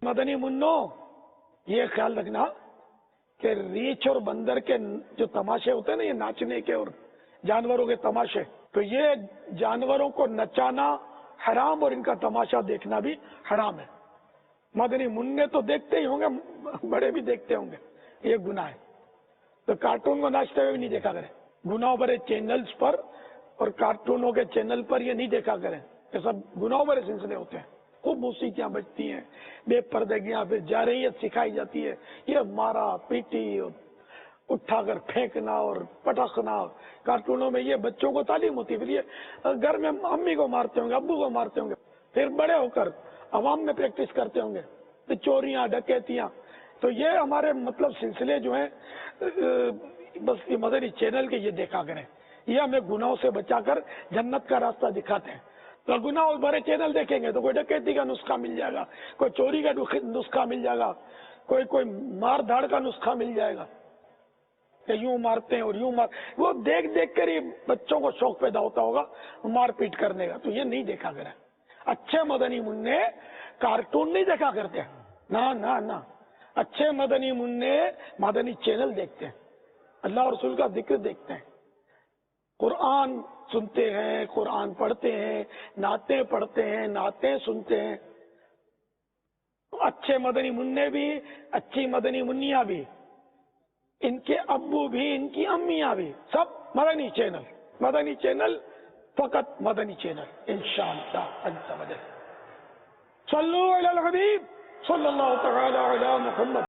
مدنی منو یہ خیال رکھنا کہ ریچھ اور بندر کے جو تماشے ہوتے ہیں نا، یہ ناچنے کے اور جانوروں کے تماشے، تو یہ جانوروں کو نچانا حرام اور ان کا تماشا دیکھنا بھی حرام ہے۔ مدنی منع تو دیکھتے ہی ہوں گے، بڑے بھی دیکھتے ہوں گے، یہ گناہ ہے۔ تو کارٹون کو ناچتے ہوئے بھی نہیں دیکھا کریں، گناہوں بھرے چینلز پر اور کارٹونوں کے چینل پر یہ نہیں دیکھا کریں، یہ سب گناہوں بھرے سلسلے ہوتے ہیں۔ خوب موسیقیاں بجتی ہیں، بے پردگیاں، پھر جارحیت سکھائی جاتی ہے، یہ مارا پیٹی، اٹھا کر پھینکنا اور پٹخنا، کارٹونوں میں یہ بچوں کو تعلیم ہوتی ہے۔ پھر یہ گھر میں امی کو مارتے ہوں گے، ابو کو مارتے ہوں گے، پھر بڑے ہو کر عوام میں پریکٹس کرتے ہوں گے، پھر چوریاں ڈکیتیاں۔ تو یہ ہمارے مطلب سلسلے جو ہیں بس یہ مدنی چینل کے یہ دیکھا کریں، یہ ہمیں گناہوں سے بچا کر جنت کا راستہ دکھاتے ہیں۔ تو گناہ بھرے چینل دیکھیں گے تو کوئی ڈکیتی کا نسخہ مل جائے گا، کوئی چوری کا نسخہ مل جائے گا، کوئی مار دھاڑ کا نسخہ مل جائے گا کہ یوں مارتے ہیں اور یوں وہ دیکھ دیکھ کر ہی بچوں کو شوق پیدا ہوتا ہوگا مار پیٹ کرنے کا۔ تو یہ نہیں دیکھا کریں۔ اچھے مدنی منع کارٹون نہیں دیکھا کرتے، نہ نہ نہ، اچھے مدنی منع مدنی چینل دیکھتے ہیں، اللہ اور رسول کا ذکر دیکھتے ہیں، قرآن سنتے ہیں، قرآن پڑھتے ہیں، نعتیں پڑھتے ہیں، نعتیں سنتے ہیں۔ اچھے مدنی منع بھی، اچھی مدنی منیاں بھی، ان کے ابو بھی، ان کی امیاں بھی، سب مدنی چینل، مدنی چینل، فقط مدنی چینل، انشاءاللہ عز و جل۔ صلو علی الحبیب صلی اللہ تعالی علی محمد۔